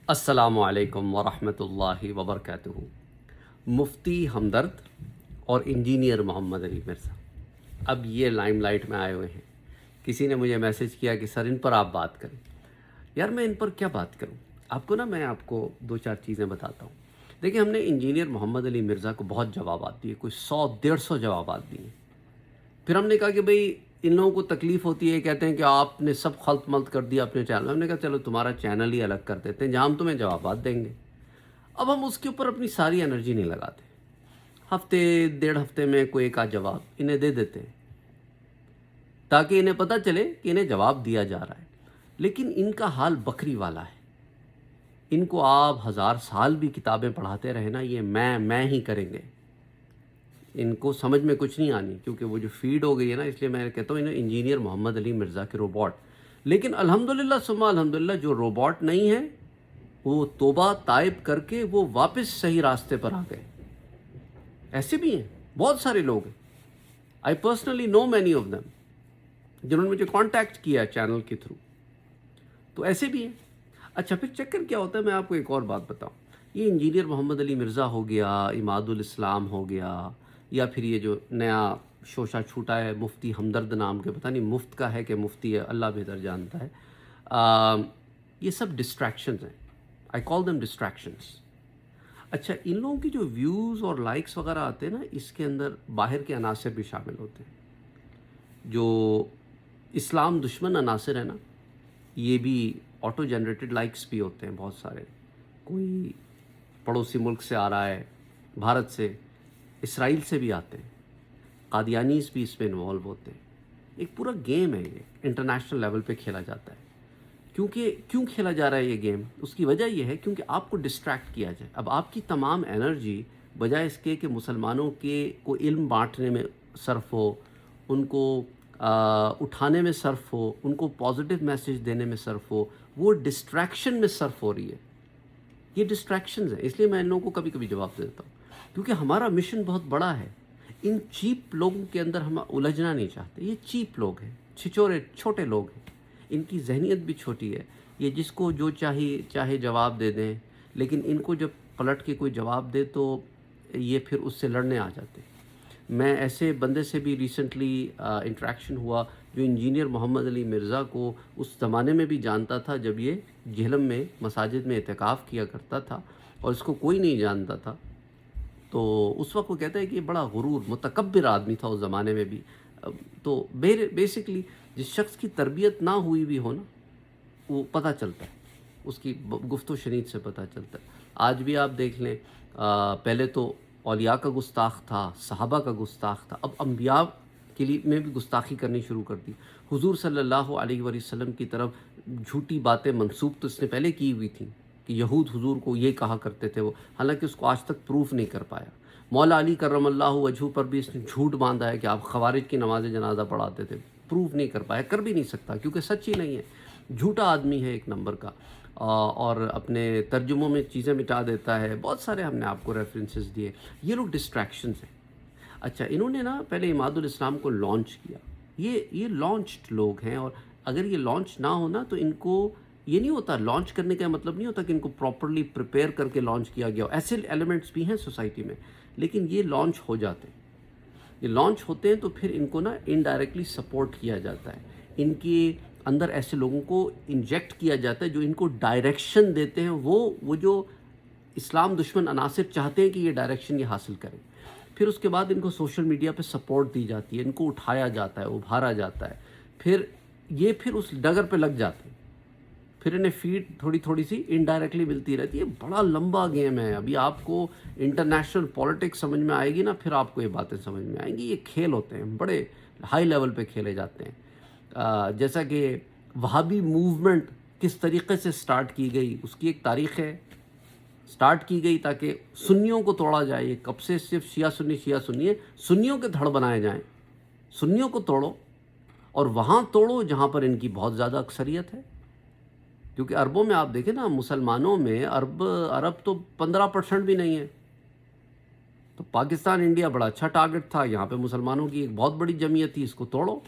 السلام علیکم ورحمۃ اللہ وبرکاتہ۔ مفتی ہمدرد اور انجینئر محمد علی مرزا اب یہ لائم لائٹ میں آئے ہوئے ہیں۔ کسی نے مجھے میسج کیا کہ سر ان پر آپ بات کریں۔ یار میں ان پر کیا بات کروں؟ میں آپ کو دو چار چیزیں بتاتا ہوں۔ دیکھیں، ہم نے انجینئر محمد علی مرزا کو بہت جوابات دیے، کوئی 100-150 جوابات دیے۔ پھر ہم نے کہا کہ بھئی ان لوگوں کو تکلیف ہوتی ہے، کہتے ہیں کہ آپ نے سب خلط ملط کر دیا اپنے چینل میں۔ ہم نے کہا چلو تمہارا چینل ہی الگ کر دیتے ہیں جہاں ہم تمہیں جوابات دیں گے۔ اب ہم اس کے اوپر اپنی ساری انرجی نہیں لگاتے، ہفتے 1.5 ہفتے میں کوئی ایک آدھ جواب انہیں دے دیتے ہیں تاکہ انہیں پتہ چلے کہ انہیں جواب دیا جا رہا ہے۔ لیکن ان کا حال بکری والا ہے۔ ان کو آپ 1000 سال بھی کتابیں پڑھاتے رہے نا، یہ میں ہی کریں گے، ان کو سمجھ میں کچھ نہیں آنی، کیونکہ وہ جو فیڈ ہو گئی ہے نا۔ اس لیے میں کہتا ہوں انہیں انجینئر محمد علی مرزا کے روبوٹ۔ لیکن الحمدللہ ثم الحمدللہ جو روبوٹ نہیں ہے وہ توبہ تائب کر کے وہ واپس صحیح راستے پر آ گئے۔ ایسے بھی ہیں، بہت سارے لوگ ہیں۔ I personally know many of them, جنہوں نے مجھے کانٹیکٹ کیا چینل کے تھرو، تو ایسے بھی ہیں۔ اچھا، پھر چکر کیا ہوتا ہے، میں آپ کو ایک اور بات بتاؤں۔ یہ انجینئر محمد علی مرزا ہو گیا، عماد الاسلام ہو گیا، یا پھر یہ جو نیا شوشہ چھوٹا ہے مفتی ہمدرد نام کے، پتہ نہیں مفت کا ہے کہ مفتی ہے، اللہ بہتر جانتا ہے۔ یہ سب ڈسٹریکشنز ہیں، آئی کال دیم ڈسٹریکشنز۔ اچھا، ان لوگوں کی جو ویوز اور لائکس وغیرہ آتے ہیں نا، اس کے اندر باہر کے عناصر بھی شامل ہوتے ہیں۔ جو اسلام دشمن عناصر ہیں نا، یہ بھی آٹو جنریٹڈ لائکس بھی ہوتے ہیں بہت سارے۔ کوئی پڑوسی ملک سے آ رہا ہے، بھارت سے، اسرائیل سے بھی آتے ہیں، قادیانیز بھی اس میں انوالو ہوتے ہیں۔ ایک پورا گیم ہے، یہ انٹرنیشنل لیول پہ کھیلا جاتا ہے۔ کیوں کھیلا جا رہا ہے یہ گیم؟ اس کی وجہ یہ ہے کیونکہ آپ کو ڈسٹریکٹ کیا جائے۔ اب آپ کی تمام انرجی بجائے اس کے کہ مسلمانوں کو علم بانٹنے میں صرف ہو، ان کو اٹھانے میں صرف ہو، ان کو پازیٹیو میسیج دینے میں صرف ہو، وہ ڈسٹریکشن میں صرف ہو رہی ہے۔ یہ ڈسٹریکشنز ہیں، اس لیے میں ان لوگوں کو کبھی کبھی جواب دے دیتا ہوں، کیونکہ ہمارا مشن بہت بڑا ہے۔ ان چیپ لوگوں کے اندر ہم الجھنا نہیں چاہتے۔ یہ چیپ لوگ ہیں، چھوٹے لوگ ہیں، ان کی ذہنیت بھی چھوٹی ہے۔ یہ جس کو جو چاہے جواب دے دیں، لیکن ان کو جب پلٹ کے کوئی جواب دے تو یہ پھر اس سے لڑنے آ جاتے ہیں۔ میں ایسے بندے سے بھی ریسنٹلی انٹریکشن ہوا جو انجینئر محمد علی مرزا کو اس زمانے میں بھی جانتا تھا جب یہ جہلم میں مساجد میں اعتکاف کیا کرتا تھا اور اس کو کوئی نہیں جانتا تھا۔ تو اس وقت وہ کہتا ہے کہ یہ بڑا غرور متکبر آدمی تھا اس زمانے میں بھی۔ تو بیسکلی جس شخص کی تربیت نہ ہوئی بھی ہو نا، وہ پتہ چلتا ہے، اس کی گفت و شنید سے پتہ چلتا ہے۔ آج بھی آپ دیکھ لیں، پہلے تو اولیاء کا گستاخ تھا، صحابہ کا گستاخ تھا، اب انبیاء کے لیے میں بھی گستاخی کرنی شروع کر دی۔ حضور صلی اللہ علیہ وسلم کی طرف جھوٹی باتیں منسوب تو اس نے پہلے کی ہوئی تھیں کہ یہود حضور کو یہ کہا کرتے تھے، وہ حالانکہ اس کو آج تک پروف نہیں کر پایا۔ مولا علی کرم اللہ وجہہ پر بھی اس نے جھوٹ باندھا ہے کہ آپ خوارج کی نماز جنازہ پڑھاتے تھے، پروف نہیں کر پایا، کر بھی نہیں سکتا کیونکہ سچ ہی نہیں ہے۔ جھوٹا آدمی ہے ایک نمبر کا، اور اپنے ترجموں میں چیزیں مٹا دیتا ہے۔ بہت سارے ہم نے آپ کو ریفرنسز دیے۔ یہ لوگ ڈسٹریکشنز ہیں۔ اچھا، انہوں نے نا پہلے عماد الاسلام کو لانچ کیا۔ یہ لانچڈ لوگ ہیں، اور اگر یہ لانچ نہ ہونا تو ان کو یہ نہیں ہوتا۔ لانچ کرنے کا مطلب نہیں ہوتا کہ ان کو پراپرلی پریپیئر کر کے لانچ کیا گیا ہو۔ ایسے ایلیمنٹس بھی ہیں سوسائٹی میں، لیکن یہ لانچ ہو جاتے ہیں۔ یہ لانچ ہوتے ہیں تو پھر ان کو نا انڈائریکٹلی سپورٹ کیا جاتا ہے۔ ان کے اندر ایسے لوگوں کو انجیکٹ کیا جاتا ہے جو ان کو ڈائریکشن دیتے ہیں، وہ جو اسلام دشمن عناصر چاہتے ہیں کہ یہ ڈائریکشن یہ حاصل کریں۔ پھر اس کے بعد ان کو سوشل میڈیا پہ سپورٹ دی جاتی ہے، ان کو اٹھایا جاتا ہے، ابھارا جاتا ہے، پھر اس ڈگر پہ لگ جاتے ہیں۔ پھر انہیں فیڈ تھوڑی سی انڈائریکٹلی ملتی رہتی ہے۔ بڑا لمبا گیم ہے۔ ابھی آپ کو انٹرنیشنل پولیٹکس سمجھ میں آئے گی نا، پھر آپ کو یہ باتیں سمجھ میں آئیں گی۔ یہ کھیل ہوتے ہیں، بڑے ہائی لیول پہ کھیلے جاتے ہیں۔ جیسا کہ وہابی موومنٹ کس طریقے سے سٹارٹ کی گئی، اس کی ایک تاریخ ہے۔ سٹارٹ کی گئی تاکہ سنیوں کو توڑا جائے۔ یہ کب سے صرف شیعہ سنی ہے، سنیوں کے دھڑ بنائے جائیں۔ سنیوں کو توڑو، اور وہاں توڑو جہاں پر ان کی بہت زیادہ اکثریت ہے۔ کیونکہ عربوں میں آپ دیکھیں نا، مسلمانوں میں عرب تو 15% بھی نہیں ہے۔ تو پاکستان انڈیا بڑا اچھا ٹارگٹ تھا، یہاں پہ مسلمانوں کی ایک بہت بڑی جمعیت تھی، اس کو توڑو۔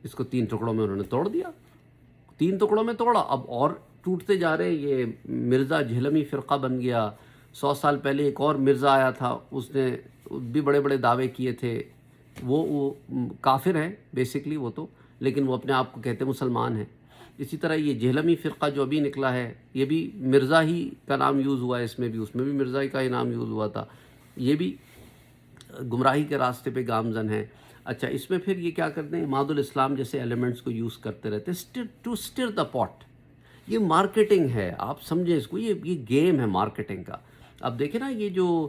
اس کو 3 ٹکڑوں میں انہوں نے توڑ دیا، 3 ٹکڑوں میں توڑا۔ اب اور ٹوٹتے جا رہے ہیں. یہ مرزا جہلمی فرقہ بن گیا. 100 سال پہلے ایک اور مرزا آیا تھا, اس نے بھی بڑے بڑے دعوے کیے تھے. وہ کافر ہے بیسکلی وہ تو, لیکن وہ اپنے آپ کو کہتے مسلمان ہیں. اسی طرح یہ جہلمی فرقہ جو ابھی نکلا ہے, یہ بھی مرزا ہی کا نام یوز ہوا ہے اس میں بھی مرزا ہی کا ہی نام یوز ہوا تھا. یہ بھی گمراہی کے راستے پہ گامزن ہے. اچھا, اس میں پھر یہ کیا کرتے ہیں, عماد الاسلام جیسے ایلیمنٹس کو یوز کرتے رہتے ہیں ٹو اسٹر دا پاٹ. یہ مارکیٹنگ ہے, آپ سمجھیں اس کو, یہ گیم ہے مارکیٹنگ کا. اب دیکھیں نا, یہ جو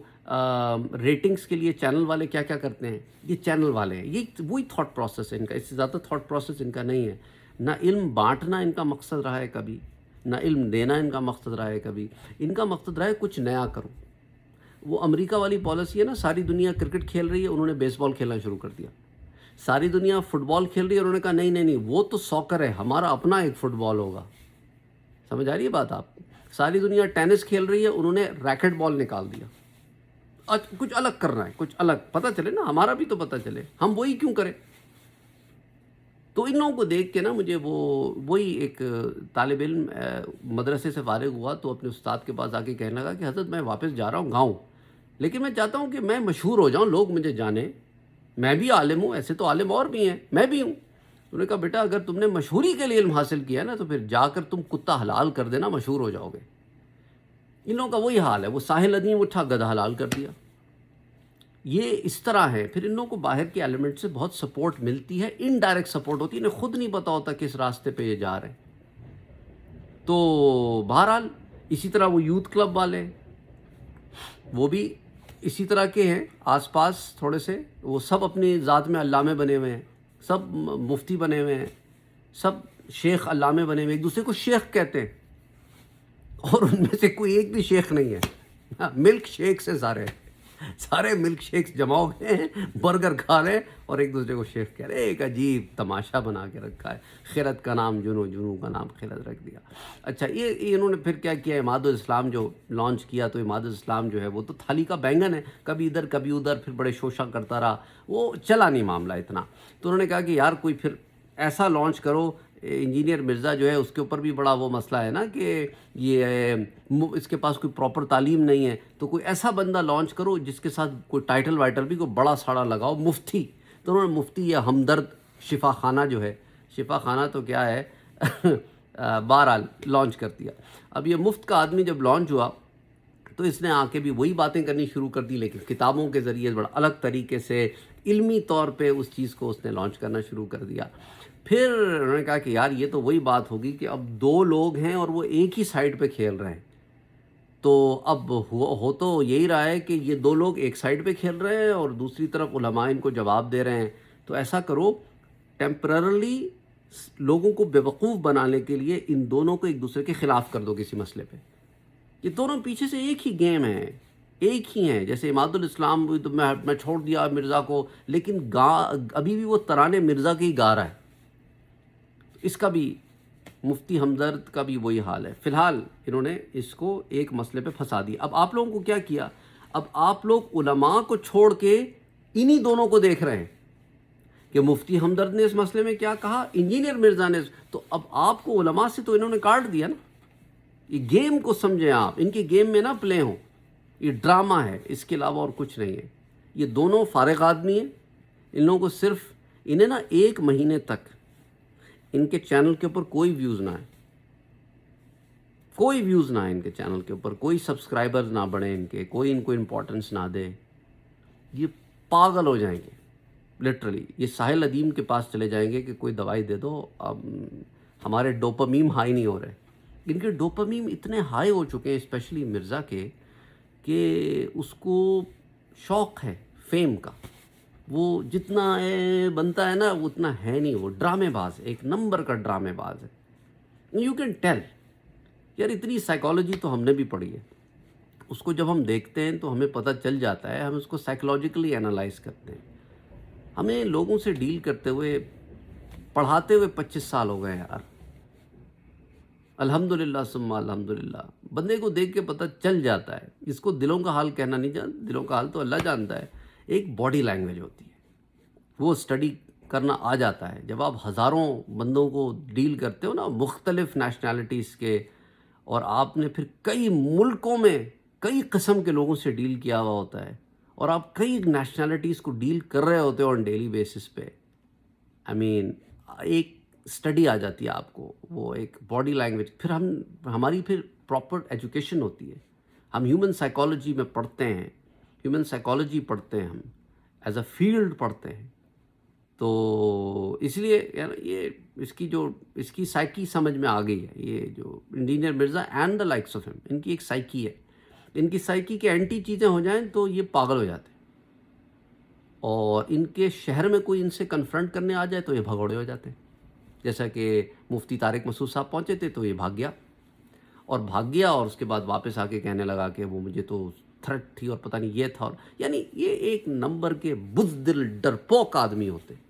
ریٹنگز کے لیے چینل والے کیا کیا کرتے ہیں, یہ چینل والے ہیں, یہ وہی تھاٹ پروسیس ہے ان کا. اس سے زیادہ تھاٹ پروسیس ان کا نہیں ہے. نہ علم بانٹنا ان کا مقصد رہا ہے کبھی, نہ علم دینا ان کا مقصد رہا ہے کبھی. ان کا مقصد رہا ہے کچھ نیا کرو. وہ امریکہ والی پالیسی ہے نا, ساری دنیا کرکٹ کھیل رہی ہے, انہوں نے بیس بال کھیلنا شروع کر دیا. ساری دنیا فٹ بال کھیل رہی ہے, انہوں نے کہا نہیں وہ تو ساکر ہے, ہمارا اپنا ایک فٹ بال ہوگا. سمجھ آ رہی ہے بات آپ؟ ساری دنیا ٹینس کھیل رہی ہے, انہوں نے ریکٹ بال نکال دیا. کچھ الگ کرنا ہے, کچھ الگ, پتہ چلے نا, ہمارا بھی تو پتہ چلے, ہم وہی کیوں کریں. تو ان لوگوں کو دیکھ کے نا مجھے وہی ایک طالب علم مدرسے سے فارغ ہوا تو اپنے استاد کے پاس آ کے کہنے لگا کہ حضرت میں واپس جا رہا ہوں گاؤں, لیکن میں چاہتا ہوں کہ میں مشہور ہو جاؤں, لوگ مجھے جانیں, میں بھی عالم ہوں, ایسے تو عالم اور بھی ہیں, میں بھی ہوں. انہوں نے کہا بیٹا اگر تم نے مشہوری کے لیے علم حاصل کیا ہے نا, تو پھر جا کر تم کتا حلال کر دینا, مشہور ہو جاؤ گے. ان لوگوں کا وہی حال ہے, وہ ساحل ادیم اٹھا گدھا حلال کر دیا. یہ اس طرح ہے. پھر ان لوگوں کو باہر کے ایلیمنٹ سے بہت سپورٹ ملتی ہے, انڈائریکٹ سپورٹ ہوتی ہے, انہیں خود نہیں پتا ہوتا کس راستے پہ یہ جا رہے ہیں. تو بہرحال اسی طرح وہ یوتھ کلب والے, وہ بھی اسی طرح کے ہیں, آس پاس تھوڑے سے, وہ سب اپنی ذات میں علامے بنے ہوئے ہیں, سب مفتی بنے ہوئے ہیں, سب شیخ علامے بنے ہوئے, ایک دوسرے کو شیخ کہتے ہیں, اور ان میں سے کوئی ایک بھی شیخ نہیں ہے. ملک شیک سے سارے ملک شیکس جمع ہو گئے ہیں, برگر کھا رہے ہیں اور ایک دوسرے کو شیخ کہہ رہے ہیں. ایک عجیب تماشا بنا کے رکھا ہے. خیرت کا نام جنو کا نام خیرت رکھ دیا. اچھا, یہ انہوں نے پھر کیا کیا, عماد الاسلام جو لانچ کیا, تو عماد الاسلام جو ہے وہ تو تھالی کا بینگن ہے, کبھی ادھر کبھی ادھر, پھر بڑے شوشہ کرتا رہا, وہ چلا نہیں معاملہ اتنا. تو انہوں نے کہا کہ یار کوئی پھر ایسا لانچ کرو. انجینئر مرزا جو ہے اس کے اوپر بھی بڑا وہ مسئلہ ہے نا کہ یہ اس کے پاس کوئی پراپر تعلیم نہیں ہے, تو کوئی ایسا بندہ لانچ کرو جس کے ساتھ کوئی ٹائٹل وائٹل بھی کوئی بڑا ساڑا لگاؤ, مفتی. تو انہوں نے مفتی یا ہمدرد شفا خانہ جو ہے, شفا خانہ تو کیا ہے, بہرحال لانچ کر دیا. اب یہ مفت کا آدمی جب لانچ ہوا تو اس نے آ کے بھی وہی باتیں کرنی شروع کر دی, لیکن کتابوں کے ذریعے بڑا الگ طریقے سے علمی طور پہ اس چیز کو اس نے لانچ کرنا شروع کر دیا. پھر انہوں نے کہا کہ یار یہ تو وہی بات ہوگی کہ اب دو لوگ ہیں اور وہ ایک ہی سائڈ پہ کھیل رہے ہیں. تو اب ہو تو یہی رہا ہے کہ یہ دو لوگ ایک سائڈ پہ کھیل رہے ہیں اور دوسری طرف علماء ان کو جواب دے رہے ہیں. تو ایسا کرو, ٹیمپررلی لوگوں کو بیوقوف بنانے کے لیے ان دونوں کو ایک دوسرے کے خلاف کر دو کسی مسئلے پہ. یہ دونوں پیچھے سے ایک ہی گیم ہے, ایک ہی ہیں. جیسے عماد الاسلام تو میں چھوڑ دیا مرزا کو, لیکن ابھی بھی وہ ترانے مرزا کے ہی گا رہا ہے. اس کا بھی مفتی ہمدرد کا بھی وہی حال ہے. فی الحال انہوں نے اس کو ایک مسئلے پہ پھنسا دیا. اب آپ لوگوں کو کیا کیا, اب آپ لوگ علماء کو چھوڑ کے انہی دونوں کو دیکھ رہے ہیں کہ مفتی ہمدرد نے اس مسئلے میں کیا کہا, انجینئر مرزا نے. تو اب آپ کو علماء سے تو انہوں نے کاٹ دیا نا. یہ گیم کو سمجھیں آپ, ان کے گیم میں نہ پلے ہوں. یہ ڈرامہ ہے, اس کے علاوہ اور کچھ نہیں ہے. یہ دونوں فارغ آدمی ہیں. ان لوگوں کو صرف انہیں نا 1 مہینے تک ان کے چینل کے اوپر کوئی ویوز نہ آئے, کوئی ویوز نہ آئے ان کے چینل کے اوپر, کوئی سبسکرائبرز نہ بڑھیں ان کے, کوئی ان کو امپورٹنس نہ دے. یہ پاگل ہو جائیں گے لٹرلی. یہ ساحل ادیم کے پاس چلے جائیں گے کہ کوئی دوائی دے دو, اب ہمارے ڈوپامین ہائی نہیں ہو رہے. ان کے ڈوپامین اتنے ہائی ہو چکے ہیں اسپیشلی مرزا کے, کہ اس کو شوق ہے فیم کا. وہ جتنا بنتا ہے نا وہ اتنا ہے نہیں. وہ ڈرامے باز ہے, ایک نمبر کا ڈرامے باز ہے. You can tell. یار اتنی سائیکالوجی تو ہم نے بھی پڑھی ہے. اس کو جب ہم دیکھتے ہیں تو ہمیں پتہ چل جاتا ہے, ہم اس کو سائیکولوجیکلی انالائز کرتے ہیں. ہمیں لوگوں سے ڈیل کرتے ہوئے, پڑھاتے ہوئے 25 سال ہو گئے یار. الحمدللہ ثم الحمدللہ. بندے کو دیکھ کے پتہ چل جاتا ہے. اس کو دلوں کا حال کہنا نہیں جانتا, دلوں کا حال تو اللہ جانتا ہے. ایک باڈی لینگویج ہوتی ہے, وہ اسٹڈی کرنا آ جاتا ہے. جب آپ ہزاروں بندوں کو ڈیل کرتے ہو نا, مختلف نیشنلٹیز کے, اور آپ نے پھر کئی ملکوں میں کئی قسم کے لوگوں سے ڈیل کیا ہوا ہوتا ہے اور آپ کئی نیشنلٹیز کو ڈیل کر رہے ہوتے ہیں آن ڈیلی بیسس پہ. ایک اسٹڈی آ جاتی ہے آپ کو, وہ ایک باڈی لینگویج. پھر ہماری پھر پراپر ایجوکیشن ہوتی ہے. ہم ہیومن سائیکالوجی میں پڑھتے ہیں, ہیومن سائیکالوجی پڑھتے ہیں, ہم ایز اے فیلڈ پڑھتے ہیں. تو اس لیے یہ اس کی سائیکی سمجھ میں آ گئی ہے. یہ جو engineer Mirza and the likes of ہم, ان کی ایک سائیکی ہے. ان کی سائیکی کے اینٹی چیزیں ہو جائیں تو یہ پاگل ہو جاتے ہیں, اور ان کے شہر میں کوئی ان سے کنفرنٹ کرنے آ جائے تو یہ بھگوڑے ہو جاتے ہیں. جیسا کہ مفتی طارق مسعود صاحب پہنچے تھے تو یہ بھاگ گیا, اور اس کے بعد واپس آ کے کہنے لگا کہ وہ مجھے تو تھرٹ تھی اور پتہ نہیں یہ تھا. اور یعنی یہ ایک نمبر کے بزدل ڈرپوک آدمی ہوتے ہیں.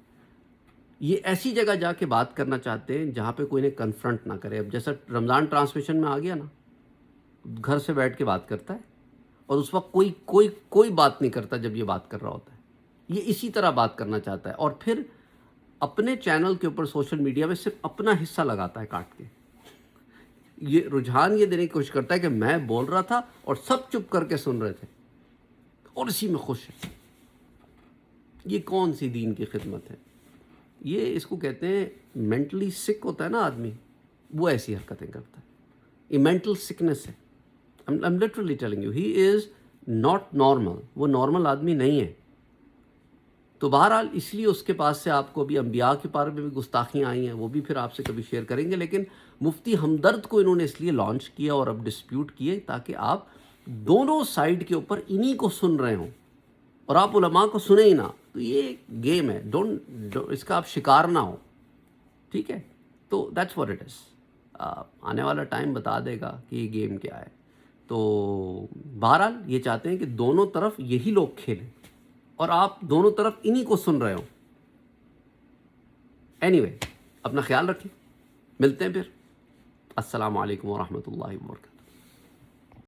یہ ایسی جگہ جا کے بات کرنا چاہتے ہیں جہاں پہ کوئی انہیں کنفرنٹ نہ کرے. اب جیسا رمضان ٹرانسمیشن میں آ گیا نا, گھر سے بیٹھ کے بات کرتا ہے اور اس وقت کوئی بات نہیں کرتا جب یہ بات کر رہا ہوتا ہے. یہ اسی طرح بات کرنا چاہتا ہے, اور پھر اپنے چینل کے اوپر سوشل میڈیا میں صرف اپنا حصہ لگاتا ہے کاٹ کے. یہ رجحان یہ دینے کی کوشش کرتا ہے کہ میں بول رہا تھا اور سب چپ کر کے سن رہے تھے اور اسی میں خوش ہے. یہ کون سی دین کی خدمت ہے؟ یہ اس کو کہتے ہیں مینٹلی سک ہوتا ہے نا آدمی, وہ ایسی حرکتیں کرتا ہے. یہ مینٹل سکنس ہے. I'm literally telling you, he is not normal. وہ نارمل آدمی نہیں ہے. تو بہرحال اس لیے اس کے پاس سے آپ کو ابھی انبیاء کے بارے میں بھی گستاخیاں آئی ہیں, وہ بھی پھر آپ سے کبھی شیئر کریں گے. لیکن مفتی ہمدرد کو انہوں نے اس لیے لانچ کیا اور اب ڈسپیوٹ کیے تاکہ آپ دونوں سائیڈ کے اوپر انہی کو سن رہے ہوں اور آپ علماء کو سنیں ہی نہ. تو یہ ایک گیم ہے, اس کا آپ شکار نہ ہو, ٹھیک ہے؟ تو دیٹس واٹ اٹ از. آنے والا ٹائم بتا دے گا کہ یہ گیم کیا ہے. تو بہرحال یہ چاہتے ہیں کہ دونوں طرف یہی لوگ کھیلیں اور آپ دونوں طرف انہی کو سن رہے ہوں. اینی وے, اپنا خیال رکھیں, ملتے ہیں پھر. السلام علیکم ورحمۃ اللہ وبرکاتہ.